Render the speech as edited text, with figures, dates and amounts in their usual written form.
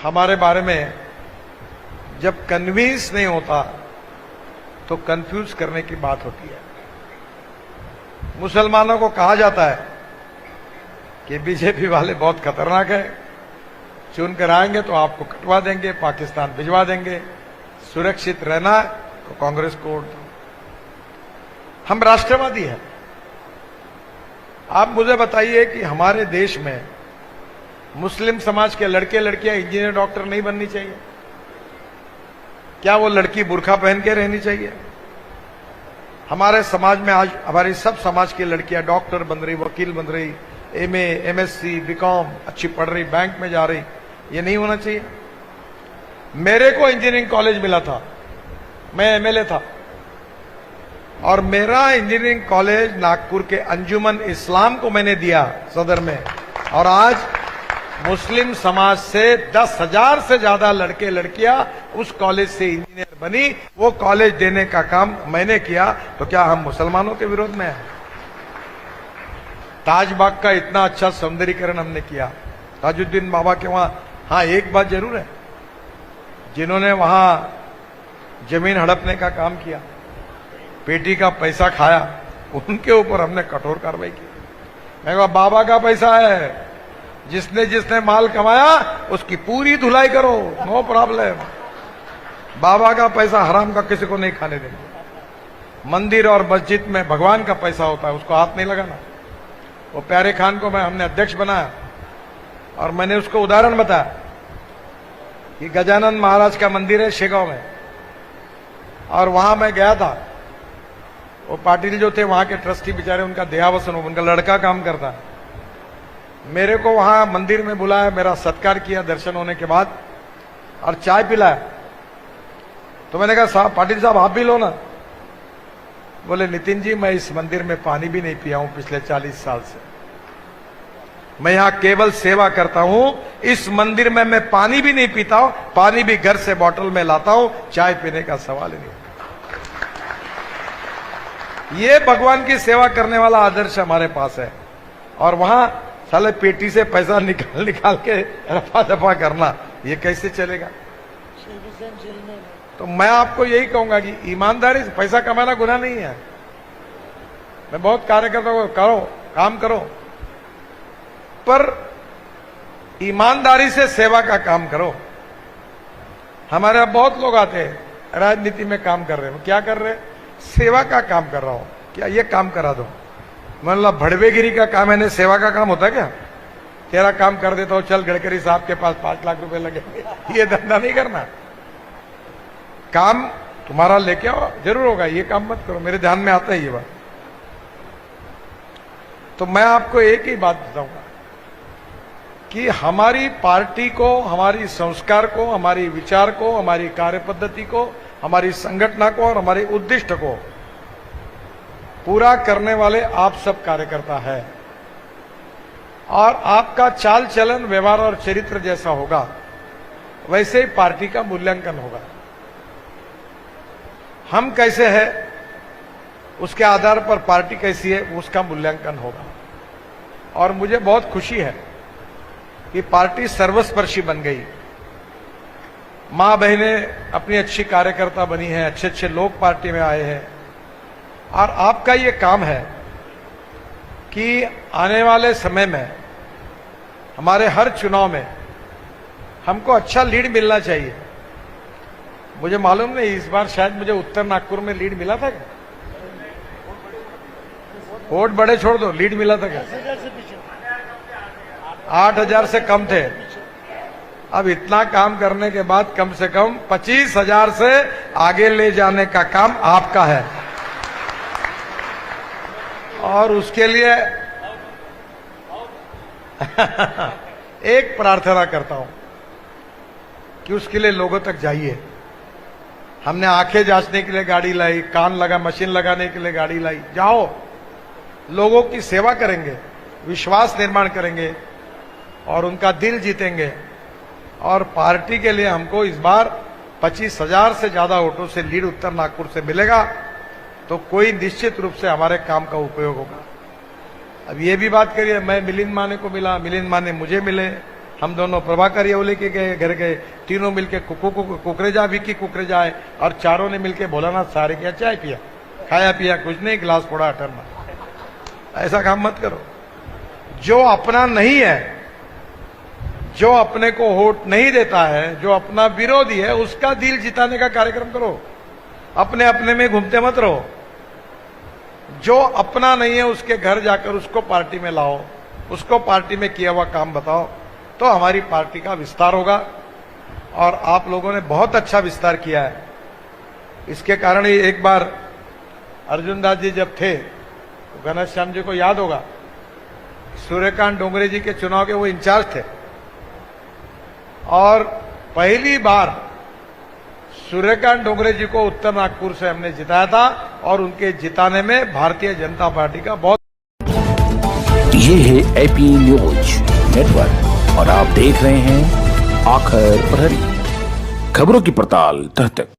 हमारे बारे में जब कन्विंस नहीं होता तो कंफ्यूज करने की बात होती है। मुसलमानों को कहा जाता है कि बीजेपी वाले बहुत खतरनाक है, चुन कर आएंगे तो आपको कटवा देंगे, पाकिस्तान भिजवा देंगे, सुरक्षित रहना तो कांग्रेस को वोट दो। हम राष्ट्रवादी हैं। आप मुझे बताइए कि हमारे देश में मुस्लिम समाज के लड़के लड़कियां इंजीनियर डॉक्टर नहीं बननी चाहिए? क्या वो लड़की बुर्का पहन के रहनी चाहिए? हमारे समाज में आज हमारी सब समाज की लड़कियां डॉक्टर बन रही, वकील बन रही, एमए, एमएससी, बीकॉम अच्छी पढ़ रही, बैंक में जा रही। ये नहीं होना चाहिए। मेरे को इंजीनियरिंग कॉलेज मिला था, मैं एमएलए था, और मेरा इंजीनियरिंग कॉलेज नागपुर के अंजुमन इस्लाम को मैंने दिया सदर में, और आज मुस्लिम समाज से 10,000 से ज्यादा लड़के लड़कियां उस कॉलेज से इंजीनियर बनी। वो कॉलेज देने का काम मैंने किया, तो क्या हम मुसलमानों के विरोध में हैं? ताजबाग का इतना अच्छा सौंदर्यीकरण हमने किया, ताजुद्दीन बाबा के वहां। हाँ, एक बात जरूर है, जिन्होंने वहां जमीन हड़पने का काम किया, पेटी का पैसा खाया, उनके ऊपर हमने कठोर कार्रवाई की। मैं कहा बाबा का पैसा है, जिसने जिसने माल कमाया उसकी पूरी धुलाई करो, नो प्रॉब्लम। बाबा का पैसा हराम का किसी को नहीं खाने देंगे। मंदिर और मस्जिद में भगवान का पैसा होता है, उसको हाथ नहीं लगाना। वो प्यारे खान को हमने अध्यक्ष बनाया, और मैंने उसको उदाहरण बताया कि गजानन महाराज का मंदिर है शेगांव में, और वहां मैं गया था। वो पाटिल जो थे वहां के ट्रस्टी बेचारे, उनका देहावसन, उनका लड़का काम करता है। मेरे को वहां मंदिर में बुलाया, मेरा सत्कार किया दर्शन होने के बाद, और चाय पिलाया। तो मैंने कहा साहब, पाटिल साहब आप भी लो ना। बोले नितिन जी, मैं इस मंदिर में पानी भी नहीं पिया हूं पिछले 40 साल से। मैं यहां केवल सेवा करता हूं, इस मंदिर में मैं पानी भी नहीं पीता हूं, पानी भी घर से बोतल में लाता हूं, चाय पीने का सवाल ही नहीं। ये भगवान की सेवा करने वाला आदर्श हमारे पास है। और वहां साले पेटी से पैसा निकाल निकाल के रफा दफा करना, ये कैसे चलेगा? तो मैं आपको यही कहूंगा कि ईमानदारी से पैसा कमाना गुनाह नहीं है। मैं बहुत कार्यकर्ता को करो, काम करो, पर ईमानदारी से सेवा का काम करो। हमारे यहां बहुत लोग आते हैं राजनीति में काम कर रहे हैं, क्या कर रहे हैं? सेवा का काम कर रहा हूं, क्या ये काम करा दो। मतलब भड़वेगिरी का काम है, सेवा का काम होता है क्या? तेरा काम कर देता हूं, चल गडकरी साहब के पास 5 लाख रुपए लगे, ये धंधा नहीं करना। काम तुम्हारा लेके आओ, जरूर होगा, ये काम मत करो। मेरे ध्यान में आता है ये बात। तो मैं आपको एक ही बात बताऊंगा कि हमारी पार्टी को, हमारी संस्कार को, हमारी विचार को, हमारी कार्य पद्धति को, हमारी संगठन को और हमारे उद्दिष्ट को पूरा करने वाले आप सब कार्यकर्ता है। और आपका चाल चलन, व्यवहार और चरित्र जैसा होगा, वैसे ही पार्टी का मूल्यांकन होगा। हम कैसे हैं, उसके आधार पर पार्टी कैसी है, उसका मूल्यांकन होगा। और मुझे बहुत खुशी है कि पार्टी सर्वस्पर्शी बन गई। मां बहनें अपनी अच्छी कार्यकर्ता बनी हैं, अच्छे अच्छे लोग पार्टी में आए हैं। और आपका ये काम है कि आने वाले समय में हमारे हर चुनाव में हमको अच्छा लीड मिलना चाहिए। मुझे मालूम नहीं, इस बार शायद मुझे उत्तर नागपुर में लीड मिला था क्या? वोट बड़े छोड़ दो, लीड मिला था क्या? 8,000 से कम थे। अब इतना काम करने के बाद कम से कम 25,000 से आगे ले जाने का काम आपका है। और उसके लिए एक प्रार्थना करता हूं कि उसके लिए लोगों तक जाइए। हमने आंखें जांचने के लिए गाड़ी लाई, कान लगा मशीन लगाने के लिए गाड़ी लाई। जाओ, लोगों की सेवा करेंगे, विश्वास निर्माण करेंगे और उनका दिल जीतेंगे। और पार्टी के लिए हमको इस बार 25,000 से ज्यादा वोटों से लीड उत्तर नागपुर से मिलेगा, तो कोई निश्चित रूप से हमारे काम का उपयोग होगा। अब ये भी बात करिए, मैं मिलिंद माने को मिला, मिलिंद माने मुझे मिले, हम दोनों प्रभाकर येवले के घर गए, तीनों मिलके कुकरेजा विक्की कुकरेजा है और चारों ने मिलके भोलानाथ सारे किया, चाय पिया, खाया पिया कुछ नहीं, गिलास फोड़ा अटरना। ऐसा काम मत करो। जो अपना नहीं है, जो अपने को वोट नहीं देता है, जो अपना विरोधी है, उसका दिल जिताने का कार्यक्रम करो। अपने अपने में घूमते मत रहो। जो अपना नहीं है उसके घर जाकर उसको पार्टी में लाओ, उसको पार्टी में किया हुआ काम बताओ, तो हमारी पार्टी का विस्तार होगा। और आप लोगों ने बहुत अच्छा विस्तार किया है। इसके कारण ही एक बार अर्जुन दास जी जब थे तो घनश्याम जी को याद होगा, सूर्यकांत डोंगरे जी के चुनाव के वो इंचार्ज थे और पहली बार सूर्यकांत डोंगरे जी को उत्तर नागपुर से हमने जिताया था और उनके जिताने में भारतीय जनता पार्टी का बहुत। ये है एपी न्यूज नेटवर्क और आप देख रहे हैं आखिर प्रहरी, खबरों की पड़ताल तह तक।